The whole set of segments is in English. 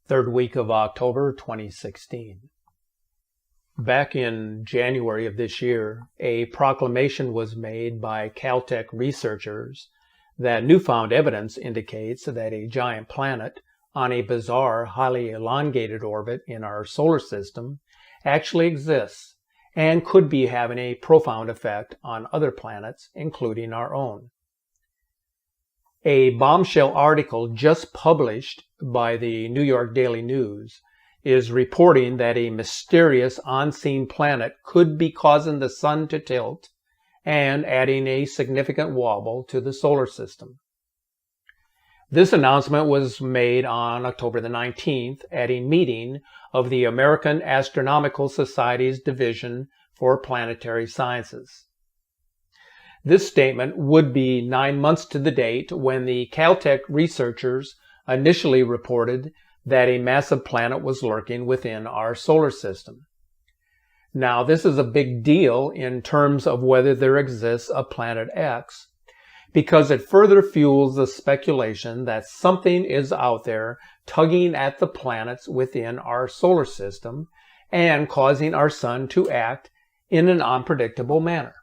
Third week of October 2016. Back in January of this year, a proclamation was made by Caltech researchers that newfound evidence indicates that a giant planet on a bizarre, highly elongated orbit in our solar system actually exists and could be having a profound effect on other planets, including our own. A bombshell article just published by the New York Daily News is reporting that a mysterious on-scene planet could be causing the sun to tilt and adding a significant wobble to the solar system. This announcement was made on October the 19th at a meeting of the American Astronomical Society's Division for Planetary Sciences. This statement would be 9 months to the date when the Caltech researchers initially reported that a massive planet was lurking within our solar system. Now, this is a big deal in terms of whether there exists a planet X, because it further fuels the speculation that something is out there tugging at the planets within our solar system and causing our sun to act in an unpredictable manner.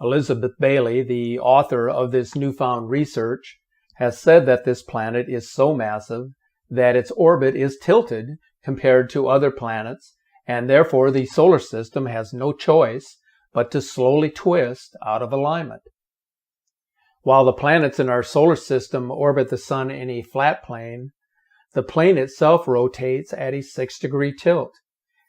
Elizabeth Bailey, the author of this newfound research, has said that this planet is so massive that its orbit is tilted compared to other planets, and therefore the solar system has no choice but to slowly twist out of alignment. While the planets in our solar system orbit the sun in a flat plane, the plane itself rotates at a 6-degree tilt,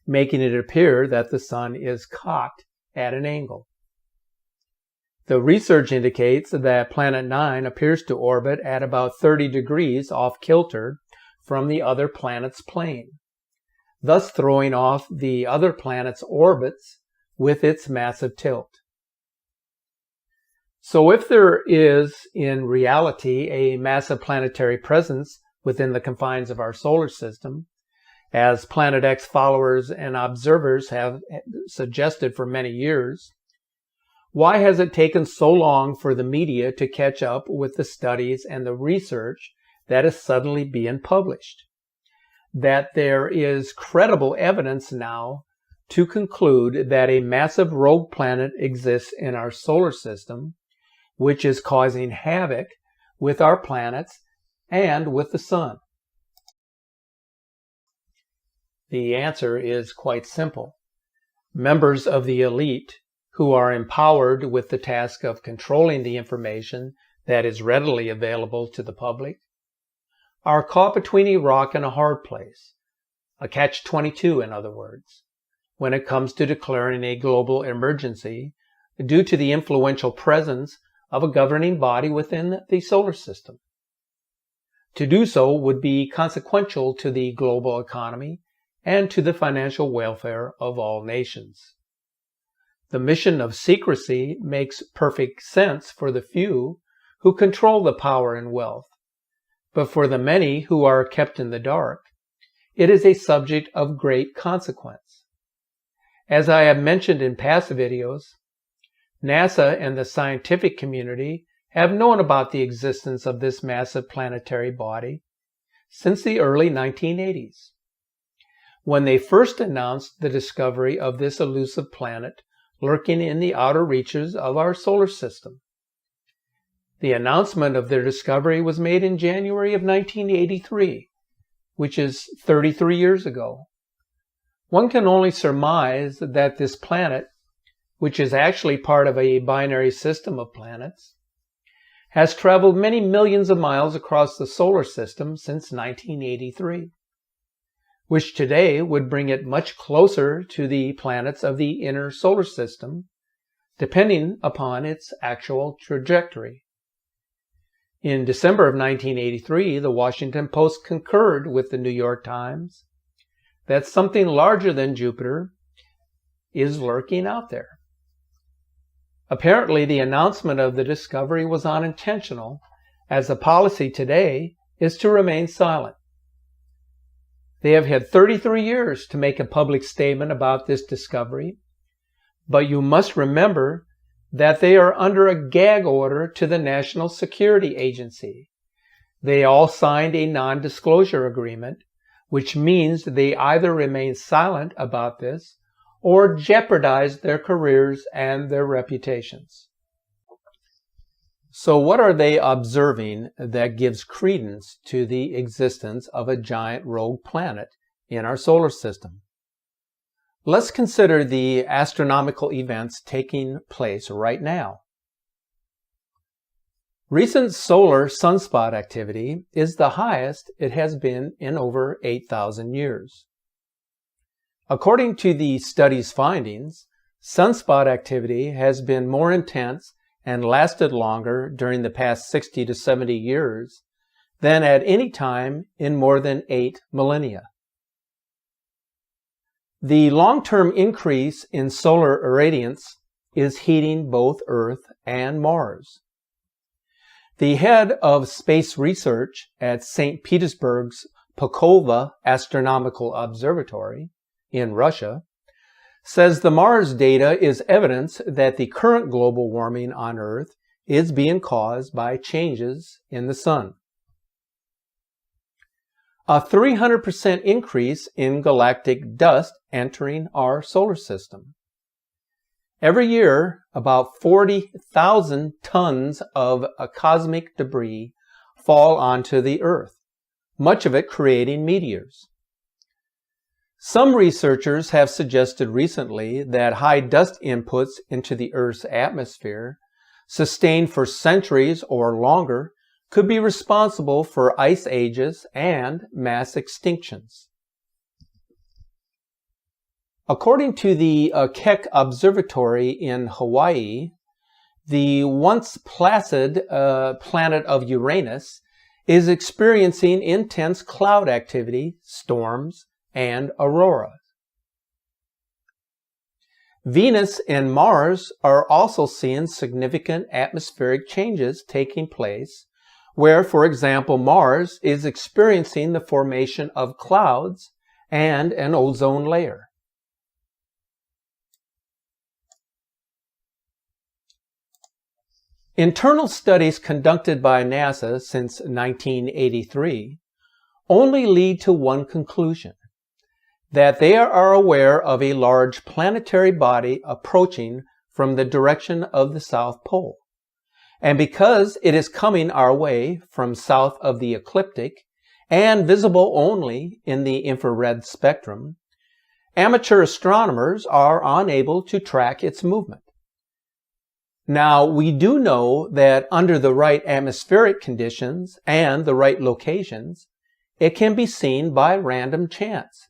making it appear that the sun is cocked at an angle. The research indicates that Planet 9 appears to orbit at about 30 degrees off kilter from the other planet's plane, thus throwing off the other planet's orbits with its massive tilt. So if there is in reality a massive planetary presence within the confines of our solar system, as Planet X followers and observers have suggested for many years, why has it taken so long for the media to catch up with the studies and the research that is suddenly being published? That there is credible evidence now to conclude that a massive rogue planet exists in our solar system, which is causing havoc with our planets and with the sun. The answer is quite simple. Members of the elite who are empowered with the task of controlling the information that is readily available to the public, are caught between a rock and a hard place, a catch-22 in other words, when it comes to declaring a global emergency due to the influential presence of a governing body within the solar system. To do so would be consequential to the global economy and to the financial welfare of all nations. The mission of secrecy makes perfect sense for the few who control the power and wealth, but for the many who are kept in the dark, it is a subject of great consequence. As I have mentioned in past videos, NASA and the scientific community have known about the existence of this massive planetary body since the early 1980s, when they first announced the discovery of this elusive planet lurking in the outer reaches of our solar system. The announcement of their discovery was made in January of 1983, which is 33 years ago. One can only surmise that this planet, which is actually part of a binary system of planets, has traveled many millions of miles across the solar system since 1983. Which today would bring it much closer to the planets of the inner solar system, depending upon its actual trajectory. In December of 1983, the Washington Post concurred with the New York Times that something larger than Jupiter is lurking out there. Apparently, the announcement of the discovery was unintentional, as the policy today is to remain silent. They have had 33 years to make a public statement about this discovery, but you must remember that they are under a gag order to the National Security Agency. They all signed a non-disclosure agreement, which means they either remain silent about this or jeopardize their careers and their reputations. So what are they observing that gives credence to the existence of a giant rogue planet in our solar system? Let's consider the astronomical events taking place right now. Recent solar sunspot activity is the highest it has been in over 8,000 years. According to the study's findings, sunspot activity has been more intense and lasted longer during the past 60 to 70 years than at any time in more than 8 millennia. The long-term increase in solar irradiance is heating both Earth and Mars. The head of space research at St. Petersburg's Pokova Astronomical Observatory in Russia says the Mars data is evidence that the current global warming on Earth is being caused by changes in the sun. A 300% increase in galactic dust entering our solar system. Every year, about 40,000 tons of cosmic debris fall onto the Earth, much of it creating meteors. Some researchers have suggested recently that high dust inputs into the Earth's atmosphere, sustained for centuries or longer, could be responsible for ice ages and mass extinctions. According to the Keck Observatory in Hawaii, the once placid planet of Uranus is experiencing intense cloud activity, storms, and auroras. Venus and Mars are also seeing significant atmospheric changes taking place, where, for example, Mars is experiencing the formation of clouds and an ozone layer. Internal studies conducted by NASA since 1983 only lead to one conclusion: that they are aware of a large planetary body approaching from the direction of the South Pole. And because it is coming our way from south of the ecliptic and visible only in the infrared spectrum, amateur astronomers are unable to track its movement. Now, we do know that under the right atmospheric conditions and the right locations, it can be seen by random chance.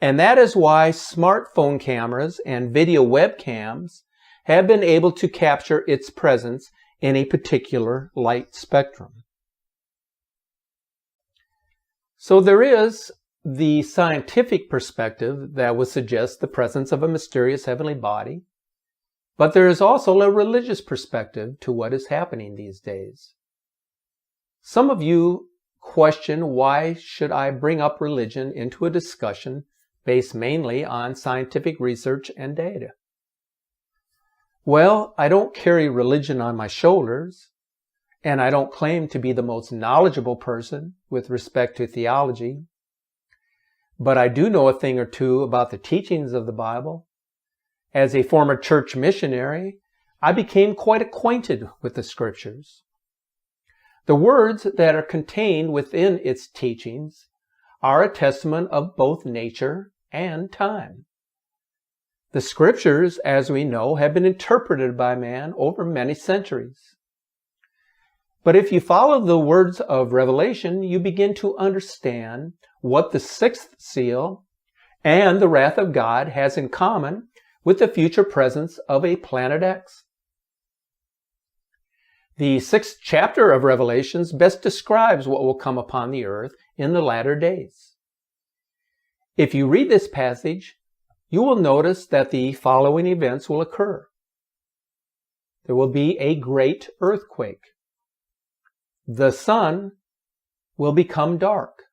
And that is why smartphone cameras and video webcams have been able to capture its presence in a particular light spectrum. So there is the scientific perspective that would suggest the presence of a mysterious heavenly body, but there is also a religious perspective to what is happening these days. Some of you question, why should I bring up religion into a discussion based mainly on scientific research and data? Well, I don't carry religion on my shoulders, and I don't claim to be the most knowledgeable person with respect to theology, but I do know a thing or two about the teachings of the Bible. As a former church missionary, I became quite acquainted with the scriptures. The words that are contained within its teachings are a testament of both nature and time. The scriptures, as we know, have been interpreted by man over many centuries. But if you follow the words of Revelation, you begin to understand what the sixth seal and the wrath of God has in common with the future presence of a Planet X. The sixth chapter of Revelations best describes what will come upon the earth in the latter days. If you read this passage, you will notice that the following events will occur. There will be a great earthquake. The sun will become dark,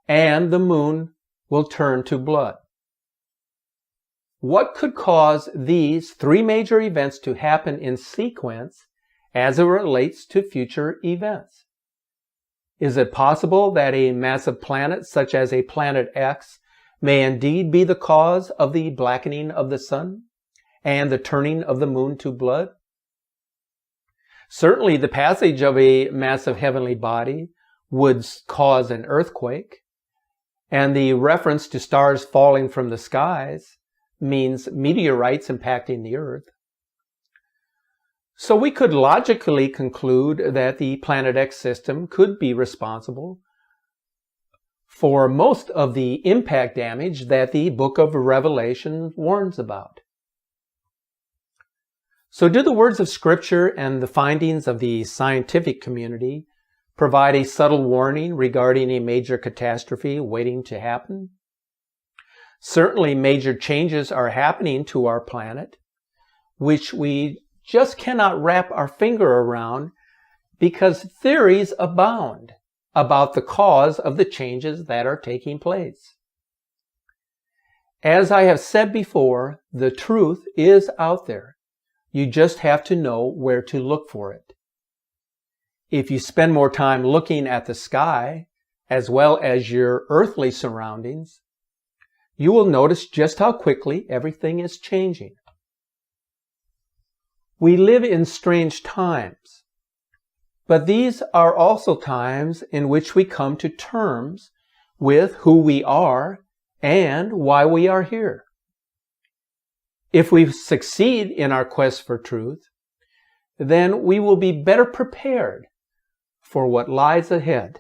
and the moon will turn to blood. What could cause these three major events to happen in sequence as it relates to future events? Is it possible that a massive planet such as a planet X may indeed be the cause of the blackening of the sun and the turning of the moon to blood? Certainly the passage of a massive heavenly body would cause an earthquake, and the reference to stars falling from the skies means meteorites impacting the earth. So we could logically conclude that the Planet X system could be responsible for most of the impact damage that the book of Revelation warns about. So do the words of Scripture and the findings of the scientific community provide a subtle warning regarding a major catastrophe waiting to happen? Certainly major changes are happening to our planet, which we just cannot wrap our finger around because theories abound about the cause of the changes that are taking place. As I have said before, the truth is out there. You just have to know where to look for it. If you spend more time looking at the sky, as well as your earthly surroundings, you will notice just how quickly everything is changing. We live in strange times, but these are also times in which we come to terms with who we are and why we are here. If we succeed in our quest for truth, then we will be better prepared for what lies ahead.